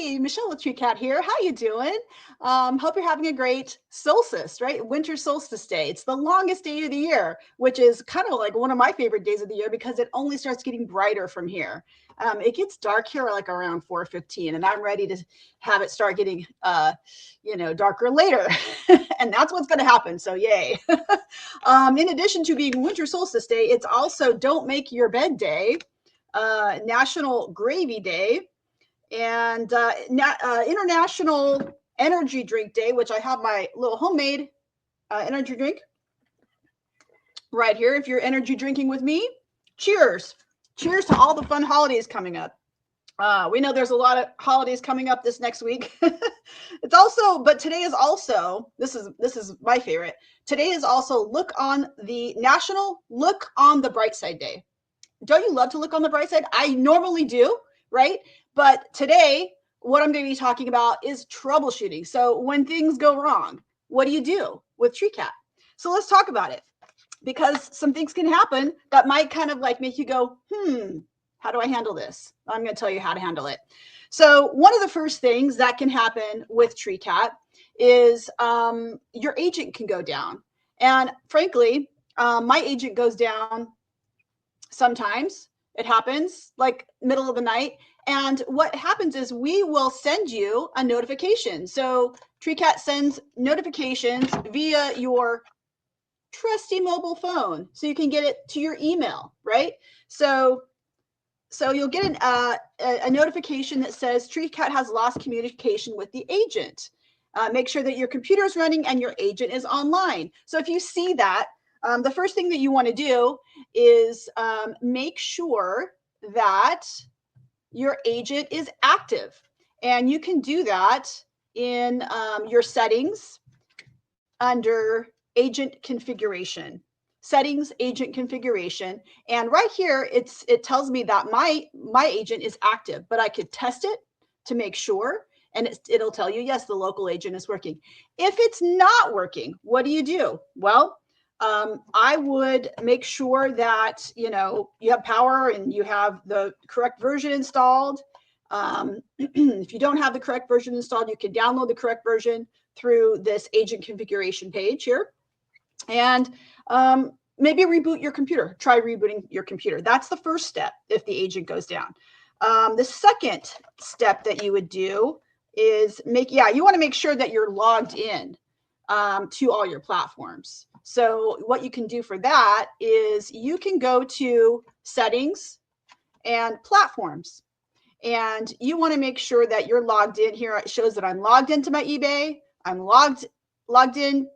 Hey, Michelle with Treecat here. How you doing? Hope you're having a great solstice, right? Winter solstice day. It's the longest day of the year, which is kind of like one of my favorite days of the year because it only starts getting brighter from here. It gets dark here like around 4:15, and I'm ready to have it start getting, darker later, and that's what's going to happen. So yay! In addition to being winter solstice day, it's also Don't Make Your Bed Day, National Gravy Day, and International Energy Drink Day, which I have my little homemade energy drink right here. If you're energy drinking with me, cheers. Cheers to all the fun holidays coming up. We know there's a lot of holidays coming up this next week. It's also, but today is also, this is my favorite. Today is also National Look on the Bright Side Day. Don't you love to look on the bright side? I normally do, right? But today, what I'm going to be talking about is troubleshooting. So when things go wrong, what do you do with Treecat? So let's talk about it, because some things can happen that might kind of like make you go, how do I handle this? I'm going to tell you how to handle it. So one of the first things that can happen with Treecat is your agent can go down. And frankly, my agent goes down sometimes. It happens like middle of the night. And what happens is we will send you a notification. So Treecat sends notifications via your trusty mobile phone, so you can get it to your email, right? So you'll get a notification that says Treecat has lost communication with the agent. Make sure that your computer is running and your agent is online. So if you see that, the first thing that you want to do is make sure that your agent is active. And you can do that in your settings under agent configuration. Settings, agent configuration. And right here, it tells me that my agent is active, but I could test it to make sure. And it'll tell you, yes, the local agent is working. If it's not working, what do you do? Well, I would make sure that, you have power and you have the correct version installed. If you don't have the correct version installed, you can download the correct version through this agent configuration page here. And maybe reboot your computer. Try rebooting your computer. That's the first step if the agent goes down. The second step that you would do is you want to make sure that you're logged in to all your platforms. So what you can do for that is you can go to settings and platforms, and you want to make sure that you're logged in. Here it shows that I'm logged into my eBay. I'm logged in.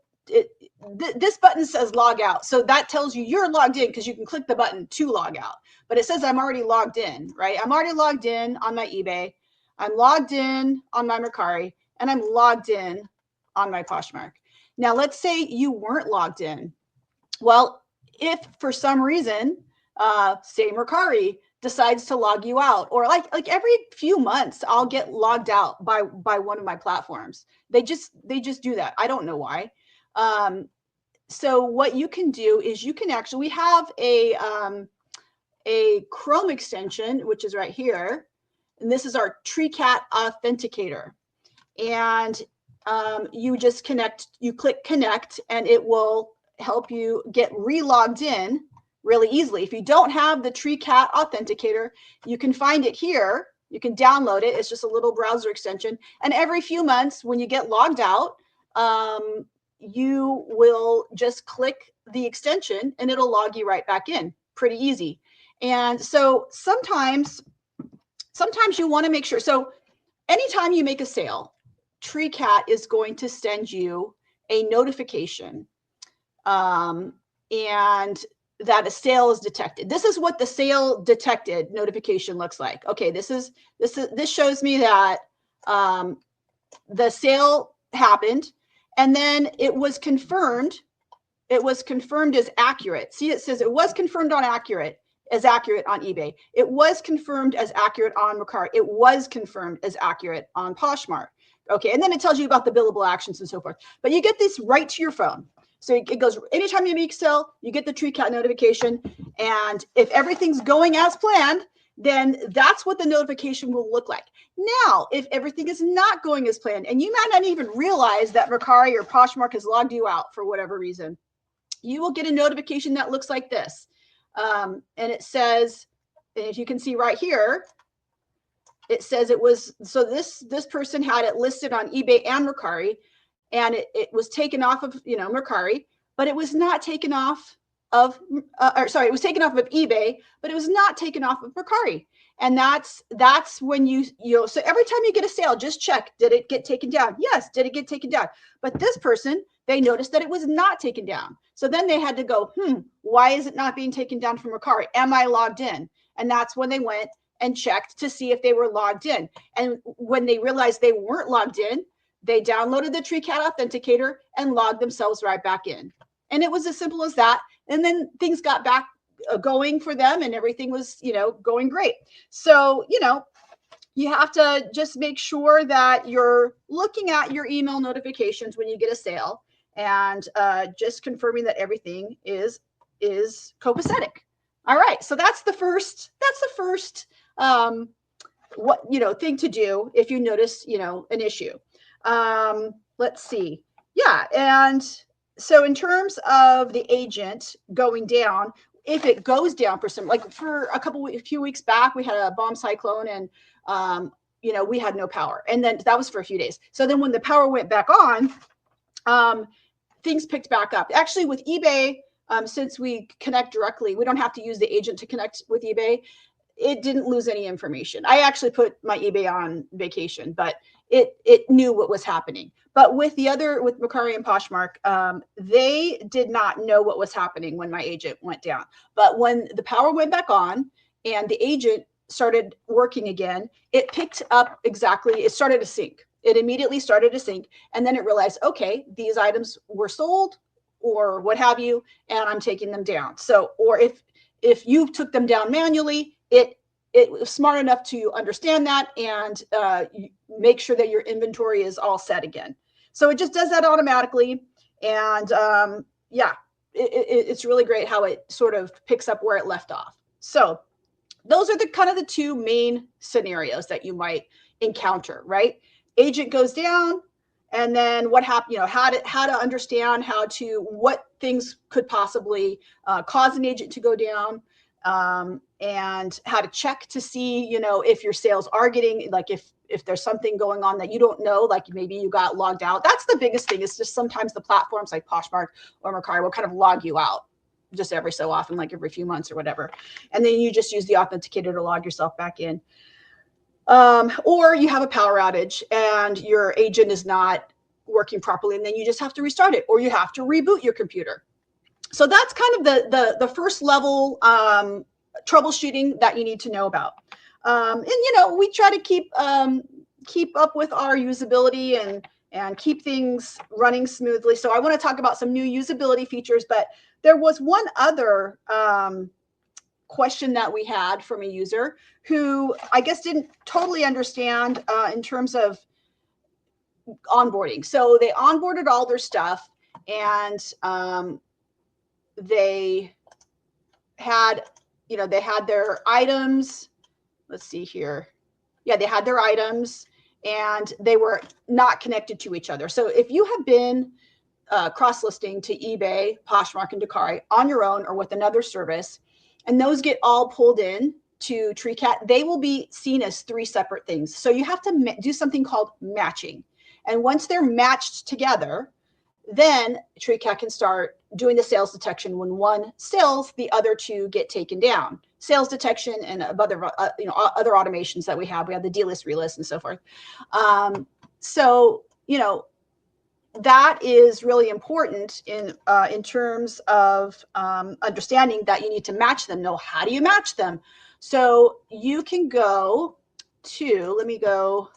This button says log out. So that tells you you're logged in because you can click the button to log out. But it says I'm already logged in, right? I'm already logged in on my eBay. I'm logged in on my Mercari, and I'm logged in on my Poshmark. Now, let's say you weren't logged in. Well, if for some reason, say Mercari decides to log you out, or like every few months, I'll get logged out by one of my platforms. They just do that. I don't know why. So what you can do is you can actually, we have a Chrome extension, which is right here. And this is our Treecat Authenticator. And you just click connect, and it will help you get re-logged in really easily. If you don't have the Treecat Authenticator, you can find it here. You can download it. It's just a little browser extension. And every few months when you get logged out, you will just click the extension and it'll log you right back in. Pretty easy. And so sometimes you want to make sure. So anytime you make a sale, Treecat is going to send you a notification and that a sale is detected. This is what the sale detected notification looks like. Okay, this shows me that the sale happened, and then it was confirmed. It was confirmed as accurate. See, it says it was confirmed as accurate on eBay. It was confirmed as accurate on Mercari. It was confirmed as accurate on Poshmark. Okay, and then it tells you about the billable actions and so forth. But you get this right to your phone. So it goes, anytime you make a sale, you get the Treecat notification. And if everything's going as planned, then that's what the notification will look like. Now, if everything is not going as planned, and you might not even realize that Mercari or Poshmark has logged you out for whatever reason, you will get a notification that looks like this. And it says, if you can see right here, it says it was, so this person had it listed on eBay and Mercari, and it was taken off of, Mercari, but it was not taken off of, it was taken off of eBay, but it was not taken off of Mercari. And that's when so every time you get a sale, just check, did it get taken down? Yes, did it get taken down? But this person, they noticed that it was not taken down. So then they had to go, why is it not being taken down from Mercari? Am I logged in? And that's when they went and checked to see if they were logged in. And when they realized they weren't logged in, they downloaded the Treecat Authenticator and logged themselves right back in. And it was as simple as that. And then things got back going for them, and everything was, going great. So, you have to just make sure that you're looking at your email notifications when you get a sale, and just confirming that everything is copacetic. All right. So that's the first thing to do if you notice, an issue. Let's see. Yeah. And so in terms of the agent going down, if it goes down for some, like for a few weeks back, we had a bomb cyclone, and, we had no power. And then that was for a few days. So then when the power went back on, things picked back up. Actually, with eBay, since we connect directly, we don't have to use the agent to connect with eBay. It didn't lose any information. I actually put my eBay on vacation, but it knew what was happening. But with Mercari and Poshmark, they did not know what was happening when my agent went down. But when the power went back on and the agent started working again, it picked up exactly, it started to sync. It immediately started to sync. And then it realized, okay, these items were sold or what have you, and I'm taking them down. So, or if you took them down manually, it was smart enough to understand that and make sure that your inventory is all set again. So it just does that automatically. And it's really great how it sort of picks up where it left off. So those are the two main scenarios that you might encounter, right? Agent goes down, and then what happened, how to understand what things could possibly cause an agent to go down, and how to check to see, if your sales are getting, like if there's something going on that you don't know, like maybe you got logged out. That's the biggest thing, is just sometimes the platforms like Poshmark or Mercari will kind of log you out just every so often, like every few months or whatever. And then you just use the authenticator to log yourself back in. Or you have a power outage and your agent is not working properly, and then you just have to restart it, or you have to reboot your computer. So that's kind of the first level troubleshooting that you need to know about. And we try to keep up with our usability and keep things running smoothly. So I want to talk about some new usability features, but there was one other question that we had from a user who I guess didn't totally understand in terms of onboarding. So they onboarded all their stuff, and they had their items. Let's see here. Yeah, they had their items, and they were not connected to each other. So if you have been cross-listing to eBay, Poshmark, and Mercari on your own or with another service, and those get all pulled in to Treecat, they will be seen as three separate things. So you have to do something called matching. And once they're matched together, then Treecat can start doing the sales detection. When one sells, the other two get taken down. Sales detection and other automations that we have. We have the delist, relist, and so forth. That is really important in terms of understanding that you need to match them. Now, how do you match them? So you can go to, let me go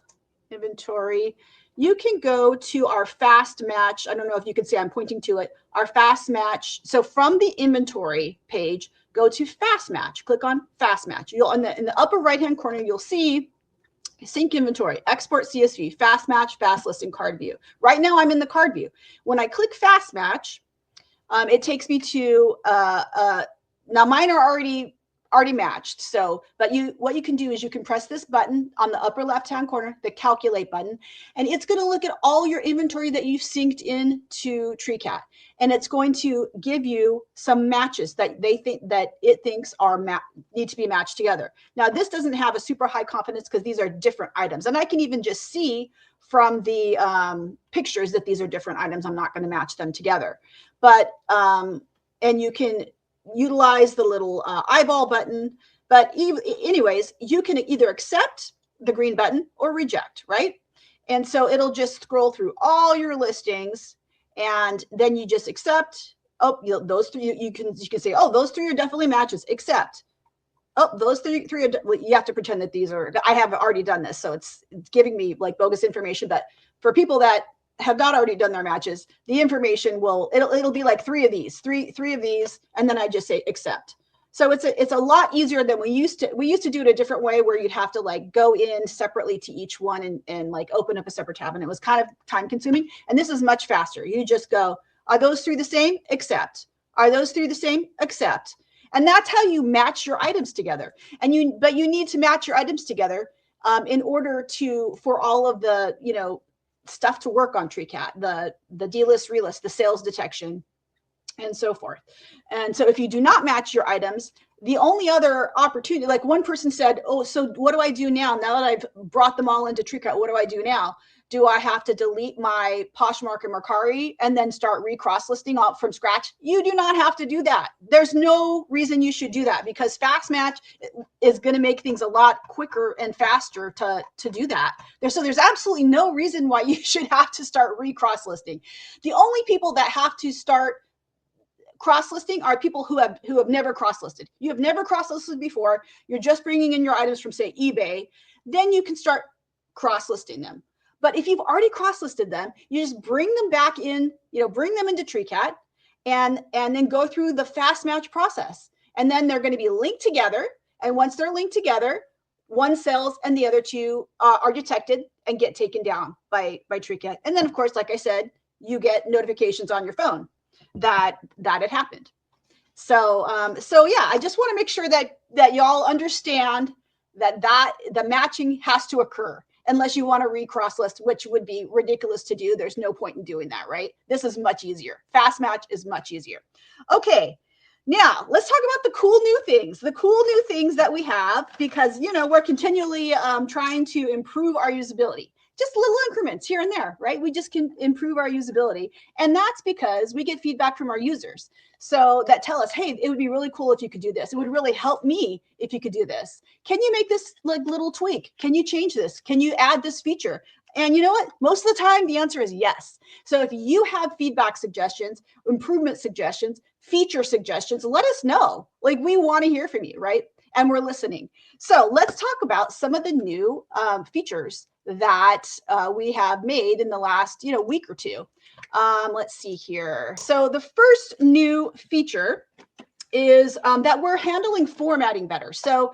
inventory. You can go to our fast match. I don't know if you can see, I'm pointing to it, our fast match. So from the inventory page, go to fast match, click on fast match. You'll in the upper right-hand corner, you'll see sync inventory, export CSV, fast match, fast listing, card view. Right now I'm in the card view. When I click fast match, it takes me to, now mine are already already matched. So, but what you can do is you can press this button on the upper left-hand corner, the calculate button, and it's going to look at all your inventory that you've synced into Treecat. And it's going to give you some matches that it thinks need to be matched together. Now, this doesn't have a super high confidence because these are different items. And I can even just see from the pictures that these are different items. I'm not going to match them together. But, and you can utilize the little eyeball button. But anyways, you can either accept the green button or reject, right? And so it'll just scroll through all your listings, and then you just accept. Oh, those three, you can say, oh, those three are definitely matches, accept. Oh, those three are, well, you have to pretend that these are, I have already done this. So it's giving me like bogus information. But for people that have not already done their matches, the information it'll be like three of these, and then I just say accept. So it's a lot easier than we used to do it a different way, where you'd have to like go in separately to each one and like open up a separate tab, and it was kind of time consuming. And this is much faster. You just go, are those three the same? Accept. Are those three the same? Accept. And that's how you match your items together. But you need to match your items together in order for all of the, stuff to work on Treecat, the delist, relist, the sales detection, and so forth. And so if you do not match your items, the only other opportunity, like one person said, oh, so what do I do now? Now that I've brought them all into Treecat, what do I do now? Do I have to delete my Poshmark and Mercari and then start recross listing out from scratch? You do not have to do that. There's no reason you should do that, because fast match is going to make things a lot quicker and faster to do that. So there's absolutely no reason why you should have to start recross listing. The only people that have to start cross listing are people who have never cross listed. You have never cross listed before. You're just bringing in your items from, say, eBay. Then you can start cross listing them. But if you've already cross listed them, you just bring them back in, bring them into Treecat, and then go through the fast match process. And then they're going to be linked together. And once they're linked together, one sells and the other two are detected and get taken down by Treecat. And then, of course, like I said, you get notifications on your phone that it happened. So yeah, I just want to make sure that y'all understand that the matching has to occur, unless you want to recross list, which would be ridiculous to do. There's no point in doing that, right? This is much easier. Fast match is much easier. Okay, now let's talk about the cool new things that we have, because we're continually trying to improve our usability. Just little increments here and there, right? We just can improve our usability. And that's because we get feedback from our users. So that tell us, hey, it would be really cool if you could do this. It would really help me if you could do this. Can you make this like little tweak? Can you change this? Can you add this feature? And you know what? Most of the time, the answer is yes. So if you have feedback suggestions, improvement suggestions, feature suggestions, let us know. Like, we want to hear from you, right? And we're listening. So let's talk about some of the new features that we have made in the last week or two. Let's see here. So the first new feature is that we're handling formatting better. So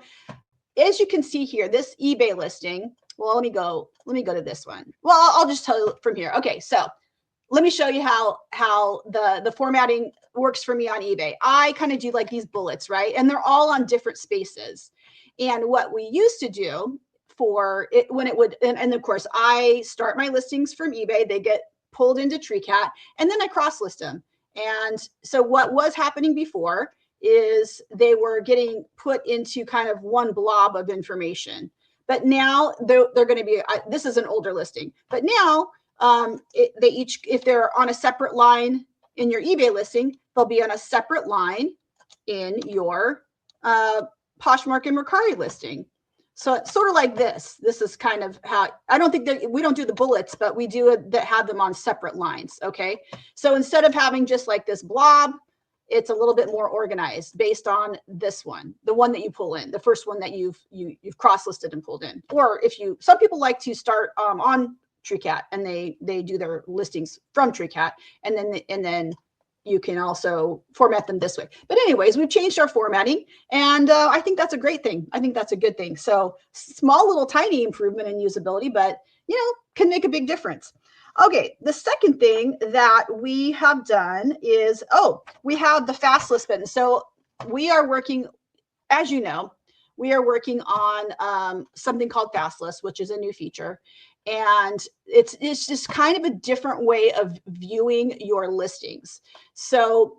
as you can see here, this eBay listing, well, let me go to this one. Well, I'll just tell you from here. Okay, so let me show you how the formatting works for me on eBay. I kind of do like these bullets, right? And they're all on different spaces. And what we used to do for it, when it would, and of course, I start my listings from eBay, they get pulled into Treecat, and then I cross list them. And so what was happening before is they were getting put into kind of one blob of information. But now they're going to be, this is an older listing, but now they each, if they're on a separate line in your eBay listing, they'll be on a separate line in your Poshmark and Mercari listing. So it's sort of like this. This is kind of how, I don't think that we don't do the bullets, but we do that, have them on separate lines. Okay. So instead of having just like this blob, it's a little bit more organized based on this one, the one that you pull in, the first one that you've cross-listed and pulled in. Or some people like to start on Treecat and they do their listings from Treecat, and then you can also format them this way. But anyways, we've changed our formatting, and I think that's a great thing. I think that's a good thing. So small little tiny improvement in usability, but can make a big difference. Okay, the second thing that we have done is, we have the fast list button. So we are working, as you know, we are working on something called Fast List, which is a new feature. And it's just kind of a different way of viewing your listings. So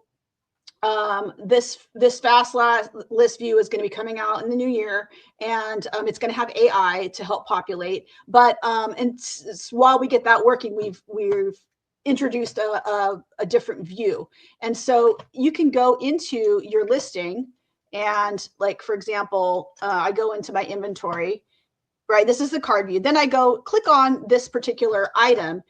this fast list view is going to be coming out in the new year, and it's going to have AI to help populate. But and while we get that working, we've introduced a different view, and so you can go into your listing and, like, for example, I go into my inventory, right? This is the card view. Then I go click on this particular item,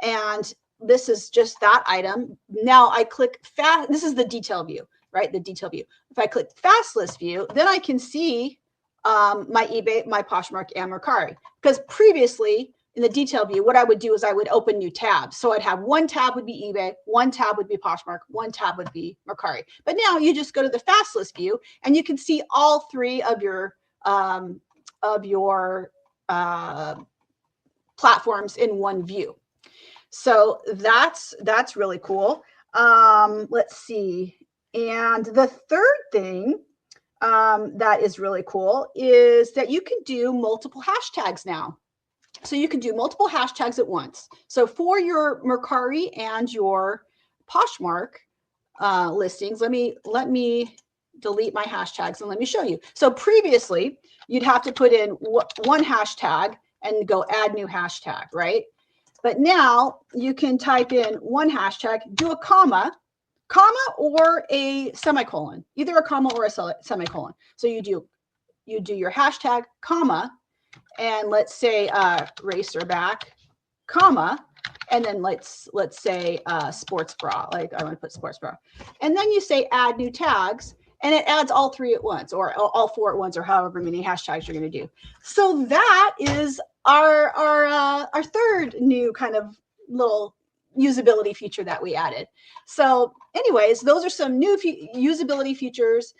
and this is just that item. Now I click fast. This is the detail view, right? The detail view. If I click fast list view, then I can see my eBay, my Poshmark, and Mercari. Because previously in the detail view, what I would do is I would open new tabs. So I'd have one tab would be eBay, one tab would be Poshmark, one tab would be Mercari. But now you just go to the fast list view and you can see all three of your platforms in one view. So that's really cool. Let's see. And the third thing that is really cool is that you can do multiple hashtags now. So you can do multiple hashtags at once. So for your Mercari and your Poshmark listings, let me delete my hashtags and let me show you. So previously, you'd have to put in one hashtag and go add new hashtag, right? But now you can type in one hashtag, do a comma or a semicolon, either a comma or a semicolon. So you do your hashtag, comma, and let's say racerback, comma, and then let's say sports bra. Like I want to put sports bra, and then you say add new tags, and it adds all three at once, or all four at once, or however many hashtags you're going to do. So that is our third new kind of little usability feature that we added. So anyways, those are some new usability features,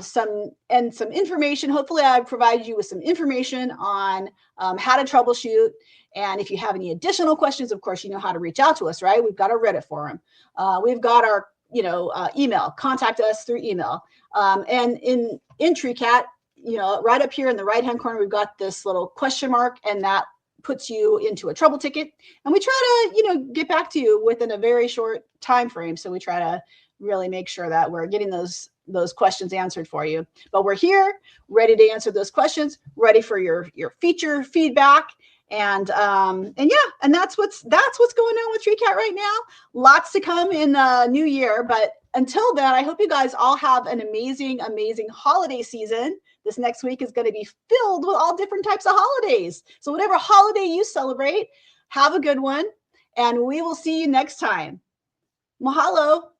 some information. Hopefully I provided you with some information on how to troubleshoot. And if you have any additional questions, of course, you know how to reach out to us, right? We've got our Reddit forum. We've got our email. Contact us through email. And in Treecat, right up here in the right-hand corner, we've got this little question mark, and that puts you into a trouble ticket. And we try to, get back to you within a very short time frame. So we try to really make sure that we're getting those questions answered for you. But we're here, ready to answer those questions, ready for your feature feedback. And that's what's going on with Treecat right now. Lots to come in the new year, but until then, I hope you guys all have an amazing holiday season. This next week is going to be filled with all different types of holidays. So whatever holiday you celebrate, have a good one, and we will see you next time. Mahalo.